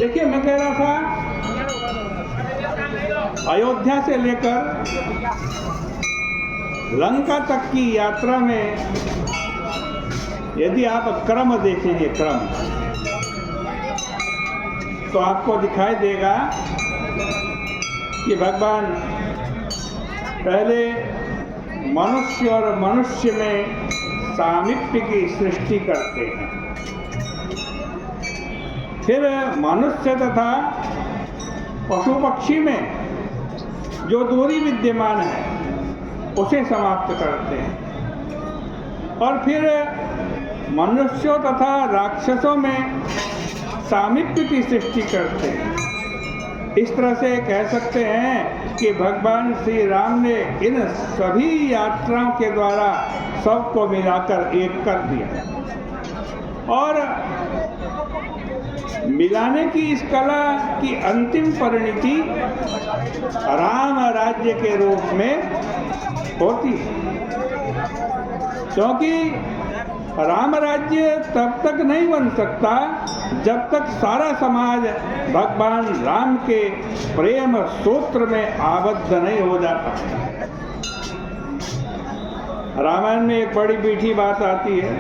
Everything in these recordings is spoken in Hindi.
देखिए, मैं कह रहा था अयोध्या से लेकर लंका तक की यात्रा में यदि आप क्रम देखेंगे, क्रम, तो आपको दिखाई देगा कि भगवान पहले मनुष्य और मनुष्य में सामीप्य की सृष्टि करते हैं, फिर मनुष्य तथा पशु पक्षी में जो दूरी विद्यमान है उसे समाप्त करते हैं, और फिर मनुष्यों तथा राक्षसों में सामीप्य की सृष्टि करते हैं। इस तरह से कह सकते हैं कि भगवान श्री राम ने इन सभी यात्राओं के द्वारा सबको मिलाकर एक कर दिया, और मिलाने की इस कला की अंतिम परिणति राम राज्य के रूप में होती है, क्योंकि राम राज्य तब तक नहीं बन सकता जब तक सारा समाज भगवान राम के प्रेम सूत्र में आबद्ध नहीं हो जाता। रामायण में एक बड़ी मीठी बात आती है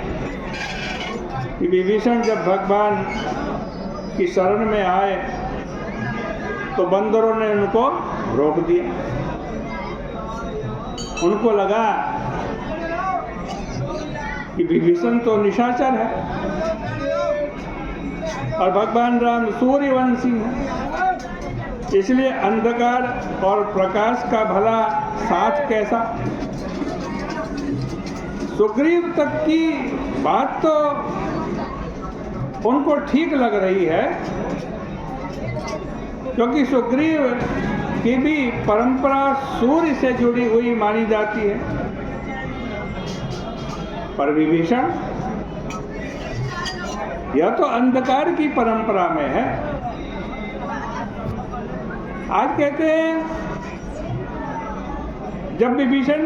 कि विभीषण जब भगवान की शरण में आए तो बंदरों ने उनको रोक दिया। उनको लगा कि विभीषण तो निशाचर है और भगवान राम सूर्यवंशी है, इसलिए अंधकार और प्रकाश का भला साथ कैसा। सुग्रीव तक की बात तो उनको ठीक लग रही है, क्योंकि सुग्रीव की भी परंपरा सूर्य से जुड़ी हुई मानी जाती है, पर विभीषण यह तो अंधकार की परंपरा में है। आज कहते हैं जब विभीषण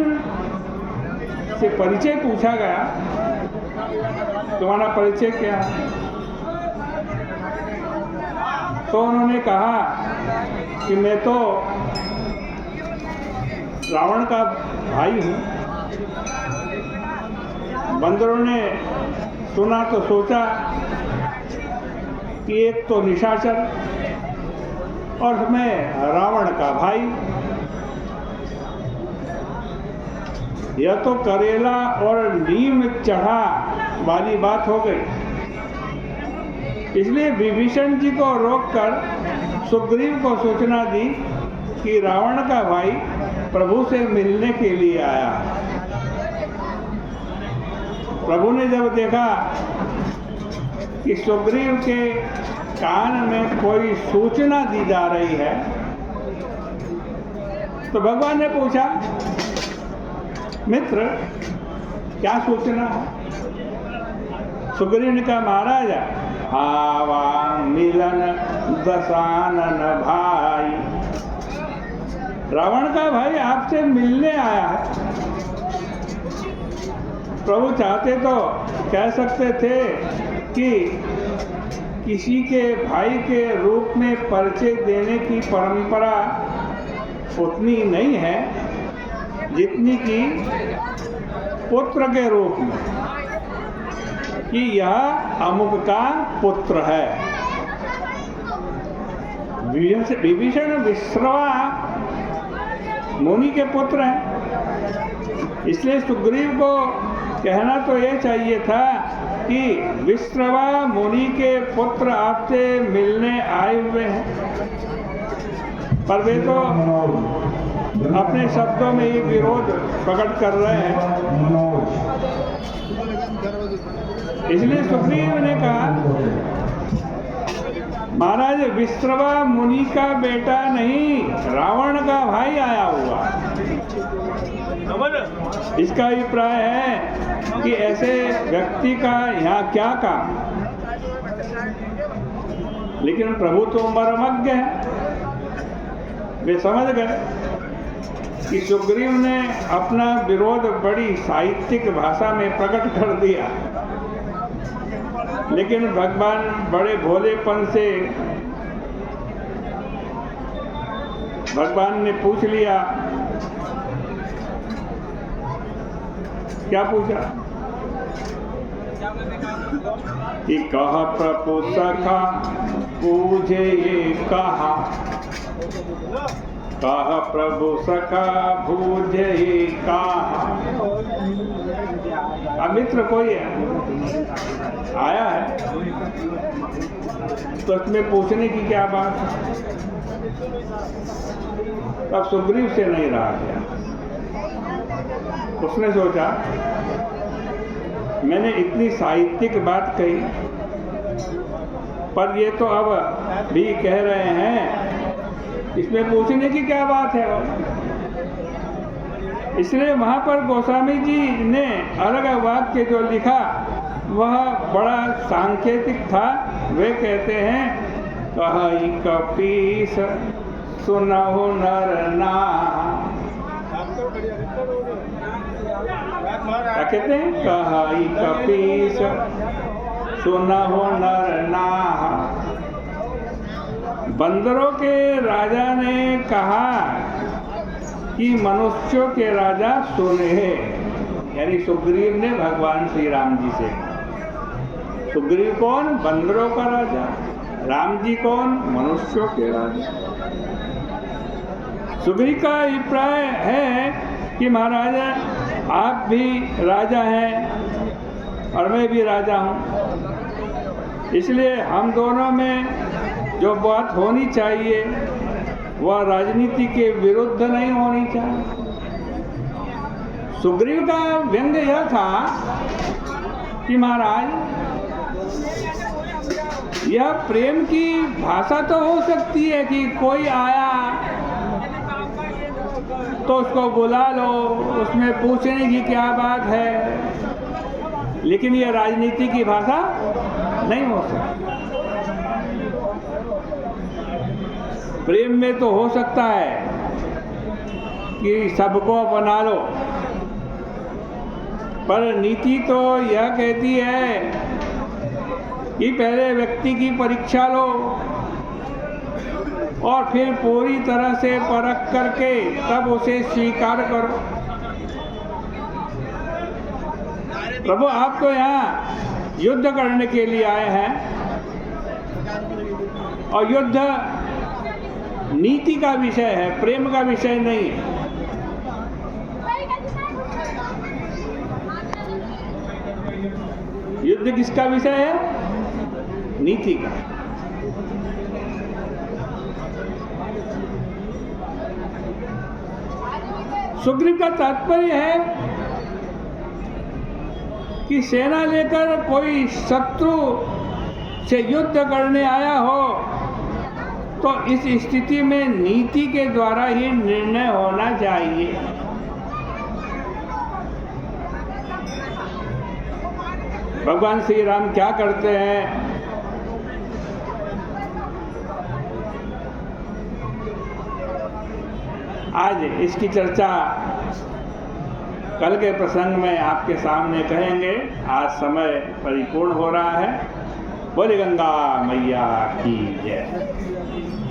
से परिचय पूछा गया, तुम्हारा परिचय क्या है, तो उन्होंने कहा कि मैं तो रावण का भाई हूँ। बंदरों ने सुना तो सोचा कि एक तो निशाचर और मैं रावण का भाई, यह तो करेला और नीम चढ़ा वाली बात हो गई। इसलिए विभीषण जी को रोककर सुग्रीव को सूचना दी कि रावण का भाई प्रभु से मिलने के लिए आया। प्रभु ने जब देखा कि सुग्रीव के कान में कोई सूचना दी जा रही है, तो भगवान ने पूछा, मित्र क्या सूचना है? सुग्रीव ने कहा, महाराज आवा मिलन दशानन भाई, रावण का भाई आपसे मिलने आया है। प्रभु चाहते तो कह सकते थे कि किसी के भाई के रूप में परिचय देने की परंपरा उतनी नहीं है जितनी कि पुत्र के रूप में, कि यह अमुक का पुत्र है। विभीषण विश्रवा मुनि के पुत्र हैं, इसलिए सुग्रीव को कहना तो यह चाहिए था कि विश्रवा मुनि के पुत्र आपसे मिलने आए हुए हैं, पर वे तो अपने शब्दों में ही विरोध प्रकट कर रहे हैं। इसलिए सुग्रीव ने कहा, महाराज विश्रवा मुनि का बेटा नहीं, रावण का भाई आया हुआ। इसका अभिप्राय है कि ऐसे व्यक्ति का यहाँ क्या काम। लेकिन प्रभु तो मर्मज्ञ है, वे समझ गए कि सुग्रीव ने अपना विरोध बड़ी साहित्यिक भाषा में प्रकट कर दिया, लेकिन भगवान बड़े भोलेपन से भगवान ने पूछ लिया, क्या पूछा कि कहा प्रभु सखा पूछे ये कहा, कहा प्रभु सखा भूजे ये कहा। अब मित्र कोई है आया है तो उसमें पूछने की क्या बात है। अब सुग्रीव से नहीं रहा गया, उसने सोचा मैंने इतनी साहित्यिक बात कही, पर ये तो अब भी कह रहे हैं, इसमें पूछने की क्या बात है। इसलिए वहाँ पर गोस्वामी जी ने अलग वाक्य जो लिखा वह बड़ा सांकेतिक था। वे कहते हैं कहि कपीस सुनहु नर नाम। क्या कहते हैं? कहि कपीस सुनहु नर नाम। बंदरों के राजा ने कहा कि मनुष्यों के राजा सुने, यानी सुग्रीव ने भगवान श्री राम जी से। सुग्रीव कौन? बंदरों का राजा। राम जी कौन? मनुष्यों के राजा। सुग्रीव का अभिप्राय है कि महाराज आप भी राजा हैं और मैं भी राजा हूँ, इसलिए हम दोनों में जो बात होनी चाहिए वह राजनीति के विरुद्ध नहीं होनी चाहिए। सुग्रीव का व्यंग्य यह था कि महाराज यह प्रेम की भाषा तो हो सकती है कि कोई आया तो उसको बुला लो, उसमें पूछने की क्या बात है, लेकिन यह राजनीति की भाषा नहीं हो सकती। प्रेम में तो हो सकता है कि सबको अपना लो, पर नीति तो यह कहती है कि पहले व्यक्ति की परीक्षा लो और फिर पूरी तरह से परख करके तब उसे स्वीकार करो। प्रभु आप तो यहाँ युद्ध करने के लिए आए हैं और युद्ध नीति का विषय है, प्रेम का विषय नहीं है। युद्ध किसका विषय है? नीति का। सुग्रीव का तात्पर्य है कि सेना लेकर कोई शत्रु से युद्ध करने आया हो तो इस स्थिति में नीति के द्वारा ही निर्णय होना चाहिए। भगवान श्री राम क्या करते हैं? आज इसकी चर्चा कल के प्रसंग में आपके सामने कहेंगे। आज समय परिपूर्ण हो रहा है। बोले गंगा मैया की जय।